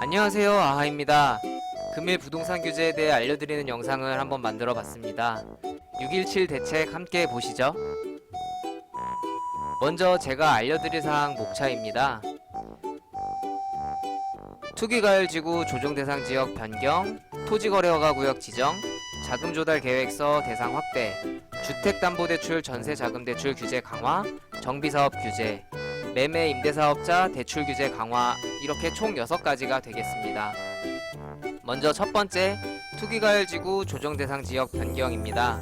안녕하세요, 아하입니다. 금일 부동산 규제에 대해 알려드리는 영상을 한번 만들어 봤습니다. 617 대책 함께 보시죠. 먼저 제가 알려드릴 사항 목차입니다. 투기과열지구 조정대상 지역 변경, 토지거래허가구역 지정, 자금조달계획서 대상 확대, 주택담보대출 전세자금대출 규제 강화, 정비사업 규제, 매매 임대사업자 대출 규제 강화, 이렇게 총 6가지가 되겠습니다. 먼저 첫 번째, 투기과열지구 조정대상 지역 변경입니다.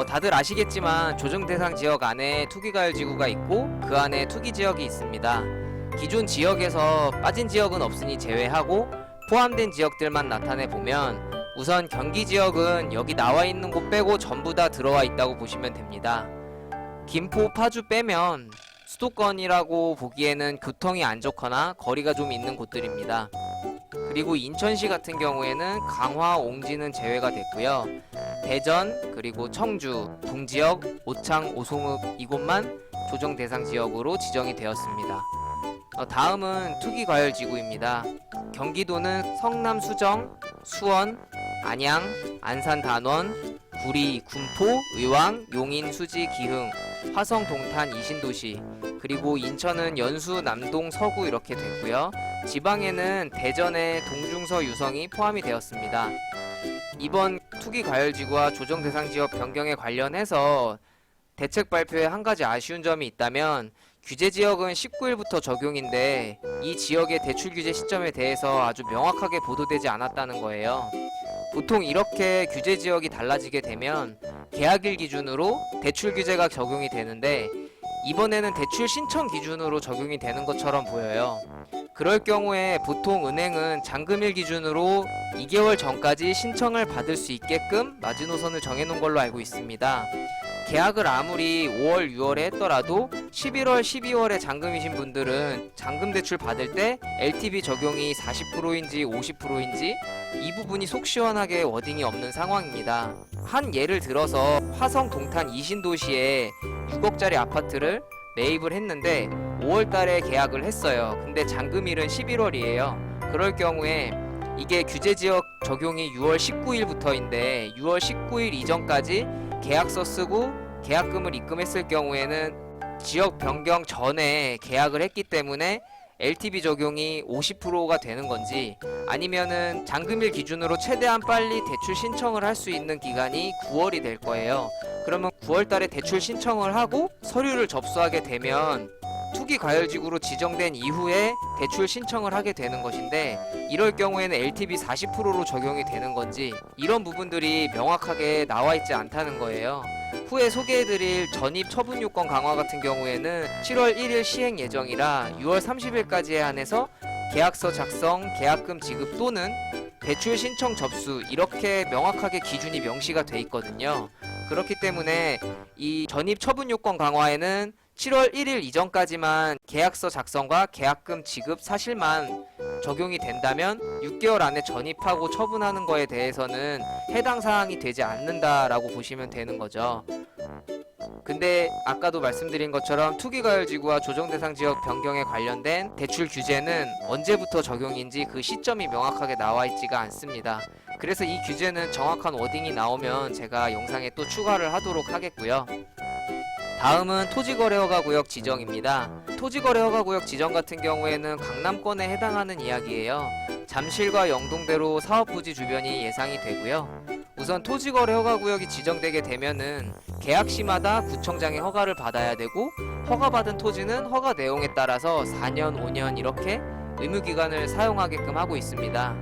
다들 아시겠지만 조정대상 지역 안에 투기과열지구가 있고 그 안에 투기지역이 있습니다. 기존 지역에서 빠진 지역은 없으니 제외하고 포함된 지역들만 나타내보면, 우선 경기지역은 여기 나와있는 곳 빼고 전부 다 들어와 있다고 보시면 됩니다. 김포, 파주 빼면 수도권이라고 보기에는 교통이 안 좋거나 거리가 좀 있는 곳들입니다. 그리고 인천시 같은 경우에는 강화, 옹진은 제외가 됐고요. 대전, 그리고 청주, 동지역, 오창, 오송읍 이곳만 조정 대상 지역으로 지정이 되었습니다. 다음은 투기과열지구입니다. 경기도는 성남, 수정, 수원, 안양, 안산, 단원, 구리, 군포, 의왕, 용인, 수지, 기흥, 화성, 동탄, 이신도시, 그리고 인천은 연수, 남동, 서구 이렇게 됐고요. 지방에는 대전의 동중서, 유성이 포함이 되었습니다. 이번 투기과열지구와 조정대상지역 변경에 관련해서 대책 발표에 한 가지 아쉬운 점이 있다면, 규제지역은 19일부터 적용인데 이 지역의 대출 규제 시점에 대해서 아주 명확하게 보도되지 않았다는 거예요. 보통 이렇게 규제지역이 달라지게 되면 계약일 기준으로 대출 규제가 적용이 되는데, 이번에는 대출 신청 기준으로 적용이 되는 것처럼 보여요. 그럴 경우에 보통 은행은 잔금일 기준으로 2개월 전까지 신청을 받을 수 있게끔 마지노선을 정해놓은 걸로 알고 있습니다. 계약을 아무리 5월, 6월에 했더라도 11월, 12월에 잔금이신 분들은 잔금 대출 받을 때 LTV 적용이 40%인지 50%인지 이 부분이 속 시원하게 워딩이 없는 상황입니다. 한 예를 들어서 화성, 동탄, 이신도시에 6억짜리 아파트를 매입을 했는데 5월달에 계약을 했어요. 근데 잔금일은 11월이에요. 그럴 경우에 이게 규제지역 적용이 6월 19일부터인데 6월 19일 이전까지 계약서 쓰고 계약금을 입금했을 경우에는 지역 변경 전에 계약을 했기 때문에 LTV 적용이 50%가 되는 건지, 아니면은 잔금일 기준으로 최대한 빨리 대출 신청을 할 수 있는 기간이 9월이 될 거예요. 그러면 9월 달에 대출 신청을 하고 서류를 접수하게 되면 투기과열지구로 지정된 이후에 대출 신청을 하게 되는 것인데, 이럴 경우에는 LTV 40%로 적용이 되는 건지 이런 부분들이 명확하게 나와 있지 않다는 거예요. 후에 소개해드릴 전입 처분 요건 강화 같은 경우에는 7월 1일 시행 예정이라 6월 30일까지에 한해서 계약서 작성, 계약금 지급 또는 대출 신청 접수, 이렇게 명확하게 기준이 명시가 돼 있거든요. 그렇기 때문에 이 전입 처분 요건 강화에는 7월 1일 이전까지만 계약서 작성과 계약금 지급 사실만 적용이 된다면 6개월 안에 전입하고 처분하는 거에 대해서는 해당 사항이 되지 않는다라고 보시면 되는 거죠. 근데 아까도 말씀드린 것처럼 투기과열지구와 조정대상지역 변경에 관련된 대출 규제는 언제부터 적용인지 그 시점이 명확하게 나와 있지가 않습니다. 그래서 이 규제는 정확한 워딩이 나오면 제가 영상에 또 추가를 하도록 하겠고요. 다음은 토지거래허가구역 지정입니다. 토지거래허가구역 지정 같은 경우에는 강남권에 해당하는 이야기예요. 잠실과 영동대로 사업부지 주변이 예상이 되고요. 우선 토지거래허가구역이 지정되게 되면은 계약시마다 구청장의 허가를 받아야 되고, 허가받은 토지는 허가 내용에 따라서 4년, 5년 이렇게 의무기간을 사용하게끔 하고 있습니다.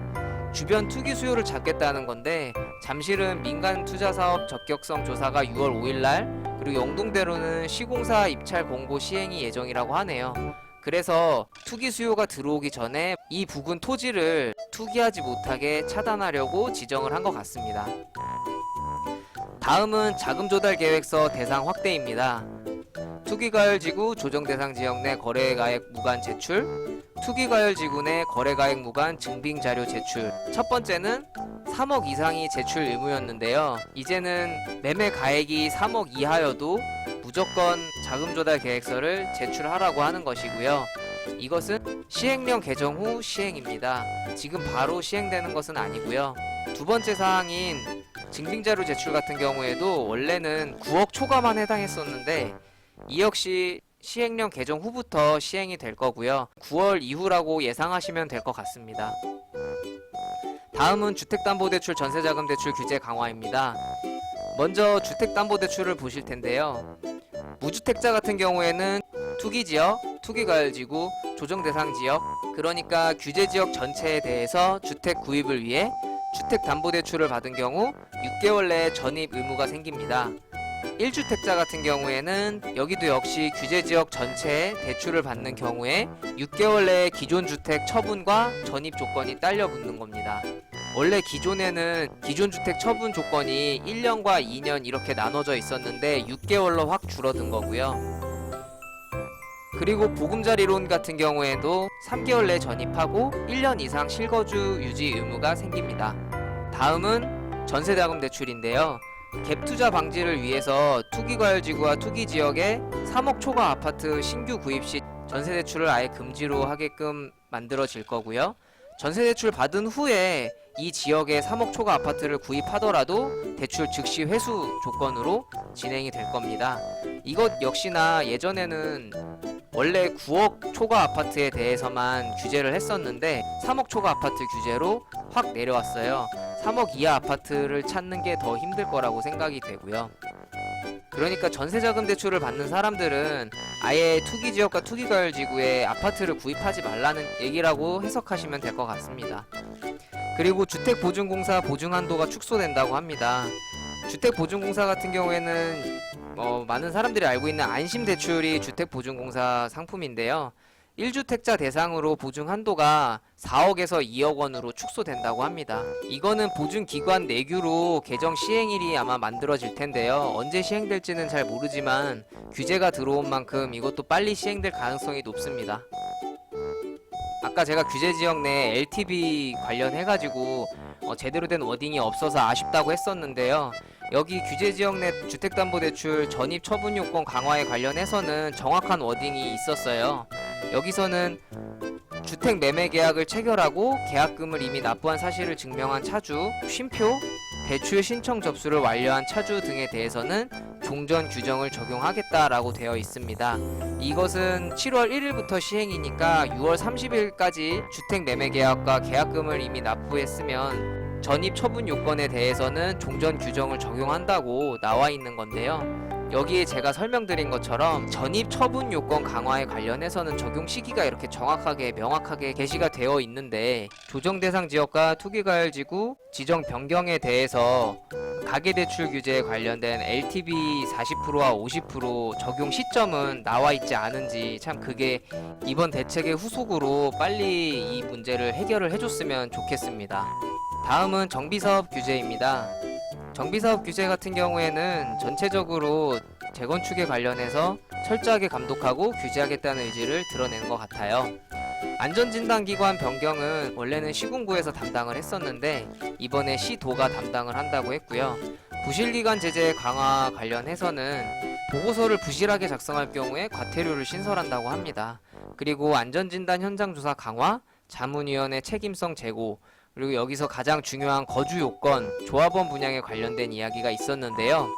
주변 투기 수요를 잡겠다는 건데, 잠실은 민간 투자 사업 적격성 조사가 6월 5일날, 그리고 영동대로는 시공사 입찰 공고 시행이 예정이라고 하네요. 그래서 투기 수요가 들어오기 전에 이 부근 토지를 투기하지 못하게 차단하려고 지정을 한 것 같습니다. 다음은 자금조달계획서 대상 확대입니다. 투기과열지구 조정대상 지역 내 거래가액 무관 제출, 투기과열지구 내 거래가액 무관 증빙자료 제출. 첫 번째는 3억 이상이 제출 의무였는데요. 이제는 매매 가액이 3억 이하여도 무조건 자금조달 계획서를 제출하라고 하는 것이고요. 이것은 시행령 개정 후 시행입니다. 지금 바로 시행되는 것은 아니고요. 두 번째 사항인 증빙자료 제출 같은 경우에도 원래는 9억 초과만 해당했었는데 이 역시 시행령 개정 후부터 시행이 될 거고요. 9월 이후라고 예상하시면 될 것 같습니다. 다음은 주택담보대출 전세자금대출 규제 강화입니다. 먼저 주택담보대출을 보실 텐데요. 무주택자 같은 경우에는 투기지역, 투기과열지구, 조정대상지역, 그러니까 규제지역 전체에 대해서 주택 구입을 위해 주택담보대출을 받은 경우 6개월 내에 전입 의무가 생깁니다. 1주택자 같은 경우에는 여기도 역시 규제지역 전체에 대출을 받는 경우에 6개월 내에 기존 주택 처분과 전입 조건이 딸려 붙는 겁니다. 원래 기존에는 기존 주택 처분 조건이 1년과 2년 이렇게 나눠져 있었는데 6개월로 확 줄어든 거고요. 그리고 보금자리론 같은 경우에도 3개월 내 전입하고 1년 이상 실거주 유지 의무가 생깁니다. 다음은 전세자금 대출인데요. 갭투자 방지를 위해서 투기과열지구와 투기지역에 3억 초과 아파트 신규 구입 시 전세대출을 아예 금지로 하게끔 만들어질 거고요. 전세대출 받은 후에 이 지역에 3억 초과 아파트를 구입하더라도 대출 즉시 회수 조건으로 진행이 될 겁니다. 이것 역시나 예전에는 원래 9억 초과 아파트에 대해서만 규제를 했었는데 3억 초과 아파트 규제로 확 내려왔어요. 3억 이하 아파트를 찾는 게 더 힘들 거라고 생각이 되고요. 그러니까 전세자금 대출을 받는 사람들은 아예 투기지역과 투기과열지구에 아파트를 구입하지 말라는 얘기라고 해석하시면 될 것 같습니다. 그리고 주택보증공사 보증한도가 축소된다고 합니다. 주택보증공사 같은 경우에는 많은 사람들이 알고 있는 안심대출이 주택보증공사 상품인데요. 1주택자 대상으로 보증 한도가 4억에서 2억 원으로 축소된다고 합니다. 이거는 보증기관 내규로 개정 시행일이 아마 만들어질 텐데요. 언제 시행될지는 잘 모르지만 규제가 들어온 만큼 이것도 빨리 시행될 가능성이 높습니다. 아까 제가 규제지역 내 LTV 관련해가지고 제대로 된 워딩이 없어서 아쉽다고 했었는데요. 여기 규제지역 내 주택담보대출 전입 처분 요건 강화에 관련해서는 정확한 워딩이 있었어요. 여기서는 주택 매매 계약을 체결하고 계약금을 이미 납부한 사실을 증명한 차주, 쉼표, 대출 신청 접수를 완료한 차주 등에 대해서는 종전 규정을 적용하겠다라고 되어 있습니다. 이것은 7월 1일부터 시행이니까 6월 30일까지 주택 매매 계약과 계약금을 이미 납부했으면 전입 처분 요건에 대해서는 종전 규정을 적용한다고 나와 있는 건데요. 여기에 제가 설명드린 것처럼 전입 처분 요건 강화에 관련해서는 적용 시기가 이렇게 정확하게 명확하게 게시가 되어 있는데 조정대상 지역과 투기과열지구 지정 변경에 대해서 가계대출 규제에 관련된 LTV 40%와 50% 적용 시점은 나와 있지 않은지 참 그게 이번 대책의 후속으로 빨리 이 문제를 해결을 해줬으면 좋겠습니다. 다음은 정비사업 규제입니다. 정비사업 규제 같은 경우에는 전체적으로 재건축에 관련해서 철저하게 감독하고 규제하겠다는 의지를 드러낸 것 같아요. 안전진단기관 변경은 원래는 시군구에서 담당을 했었는데 이번에 시도가 담당을 한다고 했고요. 부실기관 제재 강화 관련해서는 보고서를 부실하게 작성할 경우에 과태료를 신설한다고 합니다. 그리고 안전진단 현장조사 강화, 자문위원회 책임성 제고, 그리고 여기서 가장 중요한 거주 요건, 조합원 분양에 관련된 이야기가 있었는데요.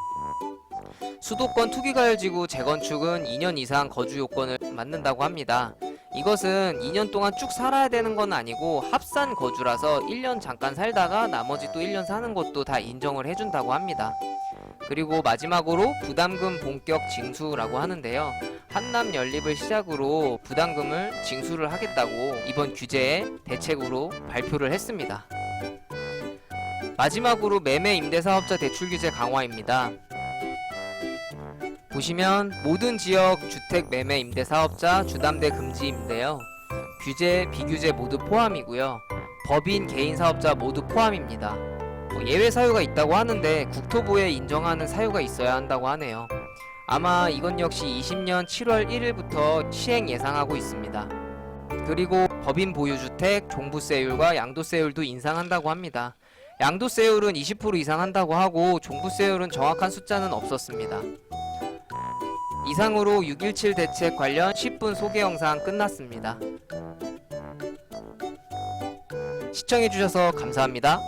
수도권 투기과열지구 재건축은 2년 이상 거주 요건을 맞는다고 합니다. 이것은 2년 동안 쭉 살아야 되는 건 아니고 합산 거주라서 1년 잠깐 살다가 나머지 또 1년 사는 것도 다 인정을 해준다고 합니다. 그리고 마지막으로 부담금 본격 징수라고 하는데요. 한남 연립을 시작으로 부담금을 징수를 하겠다고 이번 규제에 대책으로 발표를 했습니다. 마지막으로 매매 임대사업자 대출 규제 강화입니다. 보시면 모든 지역 주택 매매 임대사업자 주담대 금지인데요. 규제, 비규제 모두 포함이고요. 법인, 개인 사업자 모두 포함입니다. 예외 사유가 있다고 하는데 국토부에 인정하는 사유가 있어야 한다고 하네요. 아마 이건 역시 20년 7월 1일부터 시행 예상하고 있습니다. 그리고 법인 보유주택 종부세율과 양도세율도 인상한다고 합니다. 양도세율은 20% 이상 한다고 하고 종부세율은 정확한 숫자는 없었습니다. 이상으로 6.17 대책 관련 10분 소개 영상 끝났습니다. 시청해주셔서 감사합니다.